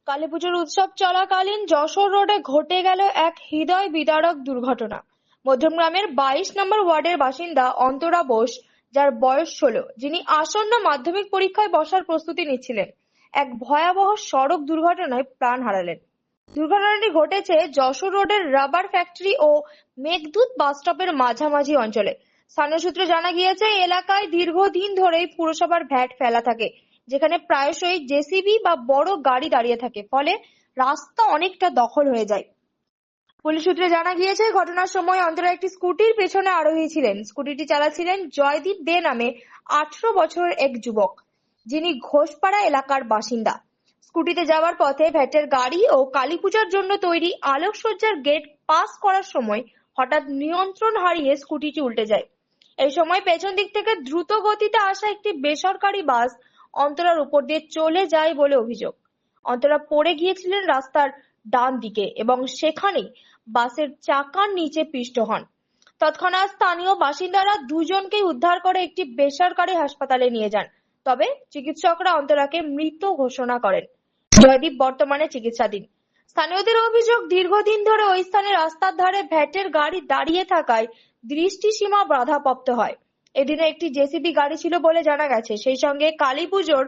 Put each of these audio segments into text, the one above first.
কালীপুজোর উৎসব চলাকালীন যশোর রোডে ঘটে গেল এক হৃদয় বিদারক দুর্ঘটনা। মধ্যমগ্রামের ২২ নম্বর ওয়ার্ডের বাসিন্দা অন্তরা বোস, যার বয়স ১৬, যিনি আসন্ন মাধ্যমিক পরীক্ষায় বসার প্রস্তুতি নিচ্ছিলেন, এক ভয়াবহ সড়ক দুর্ঘটনায় প্রাণ হারালেন। দুর্ঘটনাটি ঘটেছে যশোর রোডের রাবার ফ্যাক্টরি ও মেঘদূত বাসস্টপের মাঝামাঝি অঞ্চলে। স্থানীয় সূত্রে জানা গিয়েছে, এলাকায় দীর্ঘদিন ধরেই পুরসভার ভ্যাট ফেলা থাকে, যেখানে প্রায়শই জেসিবি বা বড় গাড়ি দাঁড়িয়ে থাকে, ফলে রাস্তা অনেকটা দখল হয়ে যায়। পুলিশ সূত্রে জানা গিয়েছে, ঘটনার সময় অন্তরা একটি স্কুটির পেছনে আরোহী ছিলেন। স্কুটিটি চালাচ্ছিলেন জয়দীপ দে নামে ১৮ বছরের এক যুবক, যিনি ঘোষপাড়া এলাকার বাসিন্দা। স্কুটিতে যাওয়ার পথে ভ্যাটের গাড়ি ও কালীপূজার জন্য তৈরি আলোকসজ্জার গেট পাস করার সময় হঠাৎ নিয়ন্ত্রণ হারিয়ে স্কুটিটি উল্টে যায়। এই সময় পেছন দিক থেকে দ্রুত গতিতে আসা একটি বেসরকারি বাস অন্তরার উপর দিয়ে চলে যায় বলে অভিযোগ। অন্তরা পড়ে গিয়েছিলেন রাস্তার ডান দিকে এবং সেখানেই বাসের চাকার নিচে পিষ্ট হন। তৎক্ষণাৎ স্থানীয় বাসিন্দারা দুজনকেই উদ্ধার করে একটি বেসরকারি হাসপাতালে নিয়ে যান, তবে চিকিৎসকরা অন্তরাকে মৃত ঘোষণা করেন। জয়দীপ বর্তমানে চিকিৎসাধীন। স্থানীয়দের অভিযোগ, দীর্ঘদিন ধরে ওই স্থানে রাস্তার ধারে ভ্যাটের গাড়ি দাঁড়িয়ে থাকায় দৃষ্টিসীমা বাধাপ্রাপ্ত হয়। এদিনে একটি জেসিবি গাড়ি ছিল বলে জানা গেছে। সেই সঙ্গে কালীপুজোর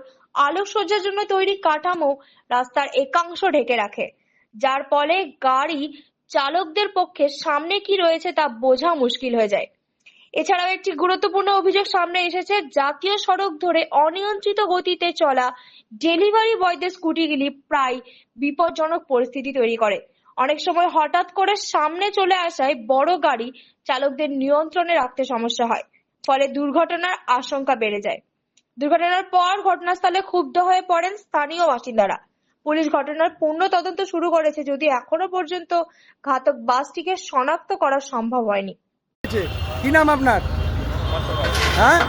আলোকসজ্জার জন্য তৈরি কাঠামো রাস্তার একাংশ ঢেকে রাখে, যার ফলে গাড়ি চালকদের পক্ষে সামনে কি রয়েছে তা বোঝা মুশকিল হয়ে যায়। এছাড়াও একটি গুরুত্বপূর্ণ অভিযোগ সামনে এসেছে, জাতীয় সড়ক ধরে অনিয়ন্ত্রিত গতিতে চলা ডেলিভারি বয়দের স্কুটিগুলি প্রায় বিপজ্জনক পরিস্থিতি তৈরি করে। অনেক সময় হঠাৎ করে সামনে চলে আসায় বড় গাড়ি চালকদের নিয়ন্ত্রণে রাখতে সমস্যা হয়, ফলে দুর্ঘটনার আশঙ্কা বেড়ে যায়। দুর্ঘটনার পর ঘটনাস্থলে ক্ষুব্ধ হয়ে পড়েন স্থানীয় বাসিন্দারা। পুলিশ ঘটনার পূর্ণ তদন্ত শুরু করেছে, যদি এখনো পর্যন্ত ঘাতক বাসটিকে শনাক্ত করা সম্ভব হয়নি। কি নাম আপনার? হ্যাঁ,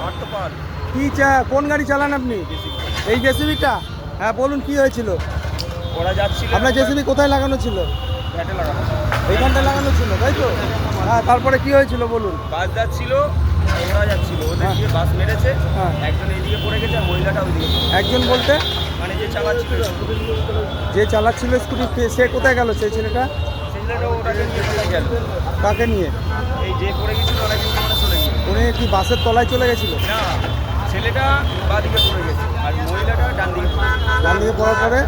কোন গাড়ি চালান আপনি? এই জেসিবিটা? হ্যাঁ, বলুন কি হয়েছিল? ওরা যাচ্ছিল, আপনার জেসিবি কোথায় লাগানো ছিল? ভ্যাটে লাগানো, এইখানটা লাগানো ছিল, তাই তো? হ্যাঁ, তারপরে কি হয়েছিল বলুন? বাস যাচ্ছিল, ওরা যাচ্ছিল, ওদের দিকে বাস মেরেছে। হ্যাঁ, একজন এইদিকে পড়ে গেছে আর মহিলাটা ওইদিকে। একজন বলতে মানে যে চালাচ্ছিল, যে চালাচ্ছিল স্কুটি, সে কোথায় গেল? সেই ছেলেটা ওটাকে নিয়ে চলে গেল। কাকে নিয়ে? এই যে পড়ে গেছিল ওরা কিন্তু ওরা চলে গেল। উনি কি বাসের তলায় চলে গেছিল? না, ছেলেটা বা দিকে পড়ে গেছে আর মহিলাটা ডান দিকে পড়ে গেছে। ডান দিকে পড়ার পরে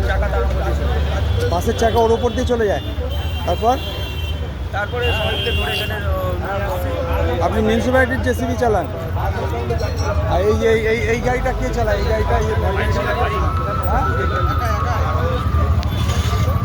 চাকা তার উপর দিয়ে চলে গেছে। বাসের চাকা ওর উপর দিয়ে চলে যায়। তারপরে সবাইকে ধরে এখানে আপনি মিউনিসিপ্যালিটির জেসিবি চালান? আর এই গাড়িটা কে চালায়? এই গাড়িটা হ্যাঁ